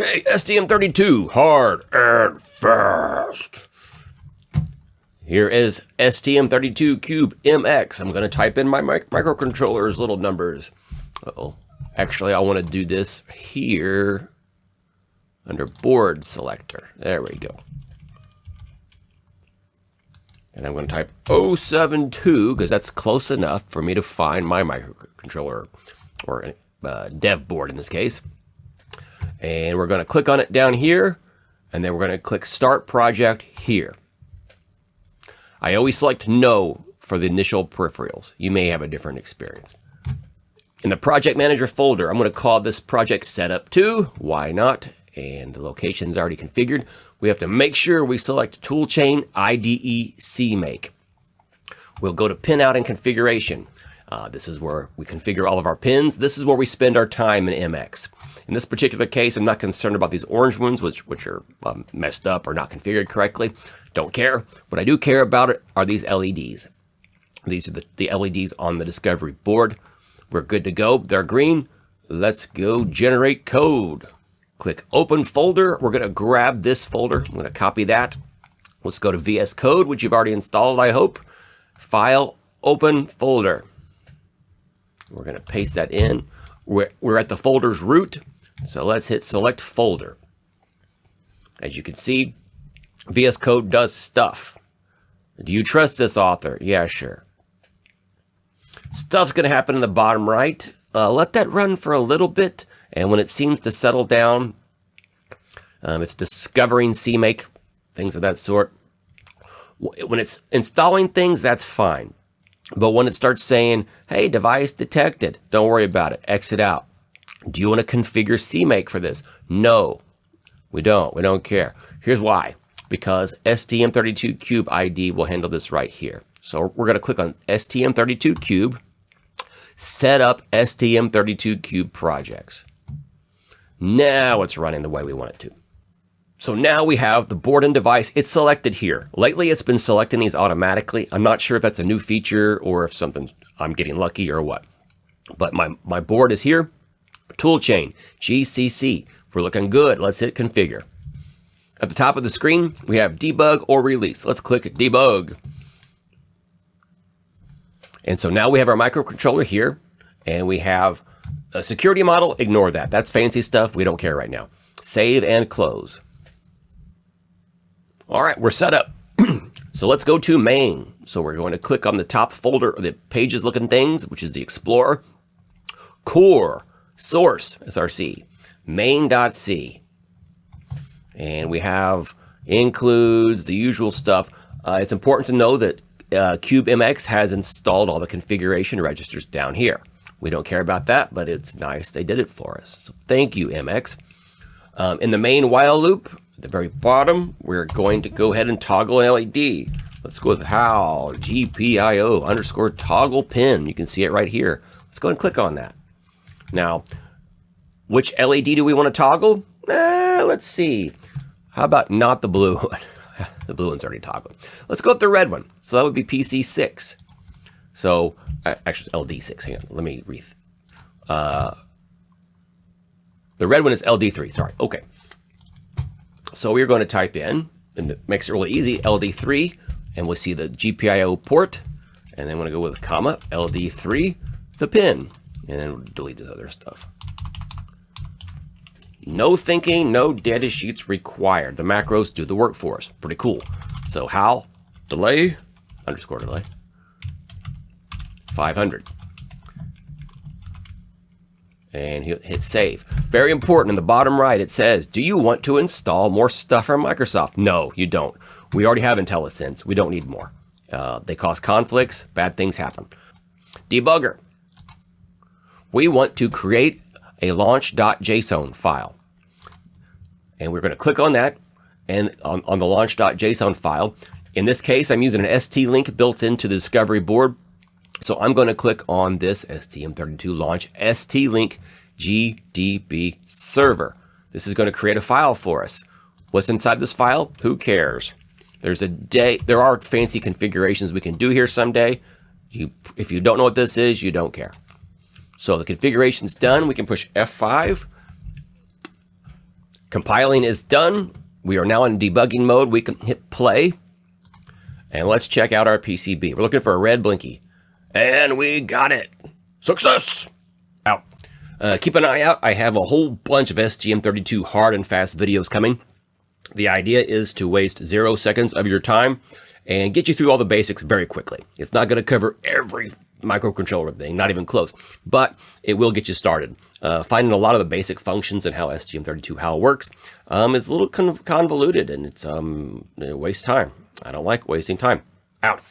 Okay, STM32, hard and fast. Here is STM32CubeMX. I'm going to type in my microcontroller's little numbers. Uh-oh. Actually, I want to do this here under board selector. There we go. And I'm going to type 072 because that's close enough for me to find my microcontroller, or dev board in this case. And we're going to click on it down here, and then we're going to click Start Project here. I always select No for the initial peripherals. You may have a different experience. In the Project Manager folder, I'm going to call this project Setup 2. Why not? And the location's already configured. We have to make sure we select Toolchain IDE CMake. We'll go to Pinout and Configuration. This is where we configure all of our pins. This is where we spend our time in MX. In this particular case, I'm not concerned about these orange ones, which are messed up or not configured correctly. Don't care. What I do care about are these LEDs. These are the LEDs on the discovery board. We're good to go. They're green. Let's go generate code. Click Open Folder. We're going to grab this folder. I'm going to copy that. Let's go to VSCode, which you've already installed, I hope. File, Open Folder. We're going to paste that in. We're at the folder's root, so let's hit Select Folder. As you can see, VSCode does stuff. Do you trust this author? Yeah, sure. Stuff's going to happen in the bottom right. Let that run for a little bit, and when it seems to settle down, it's discovering CMake, things of that sort. When it's installing things, that's fine. But when it starts saying, hey, device detected, don't worry about it. Exit out. Do you want to configure CMake for this? No, we don't. We don't care. Here's why. Because STM32CubeIDE will handle this right here. So we're going to click on STM32Cube, set up STM32Cube projects. Now it's running the way we want it to. So now we have the board and device. It's selected here. Lately, it's been selecting these automatically. I'm not sure if that's a new feature or if I'm getting lucky or what. But my board is here. Toolchain, GCC. We're looking good. Let's hit Configure. At the top of the screen, we have Debug or Release. Let's click Debug. And so now we have our microcontroller here, and we have a security model. Ignore that. That's fancy stuff. We don't care right now. Save and close. All right, we're set up. So let's go to main. So we're going to click on the top folder, the pages looking things, which is the Explorer. Core, source, src, main.c. And we have includes the usual stuff. It's important to know that CubeMX has installed all the configuration registers down here. We don't care about that, but it's nice they did it for us. So thank you, MX. In the main while loop, at the very bottom, we're going to go ahead and toggle an LED. Let's go with how GPIO underscore toggle pin. You can see it right here. Let's go and click on that. Now, which LED do we want to toggle? Let's see. How about not the blue one? The blue one's already toggled. Let's go with the red one. So that would be PC6. So, actually, it's LD6. Hang on. Let me read. The red one is LD3. Sorry. Okay. So we're going to type in, and it makes it really easy, LD3, and we'll see the GPIO port. And then I'm going to go with comma, LD3, the pin. And then we'll delete this other stuff. No thinking, no data sheets required. The macros do the work for us. Pretty cool. So how delay, underscore delay, 500. And hit save. Very important. In the bottom right, it says, do you want to install more stuff from Microsoft? No, you don't. We already have IntelliSense. We don't need more. They cause conflicts. Bad things happen. Debugger. We want to create a launch.json file. And we're going to click on that and on the launch.json file. In this case, I'm using an ST link built into the discovery board. So I'm going to click on this STM32 launch ST link GDB server. This is going to create a file for us. What's inside this file? Who cares? There are fancy configurations we can do here someday. If you don't know what this is, you don't care. So the configuration's done. We can push F5. Compiling is done. We are now in debugging mode. We can hit play. And let's check out our PCB. We're looking for a red blinky. And we got it. Success! Out. Keep an eye out. I have a whole bunch of STM32 hard and fast videos coming. The idea is to waste 0 seconds of your time and get you through all the basics very quickly. It's not going to cover every microcontroller thing, not even close, but it will get you started. Finding a lot of the basic functions and how STM32 how it works is a little convoluted, and it's it wastes time. I don't like wasting time. Out.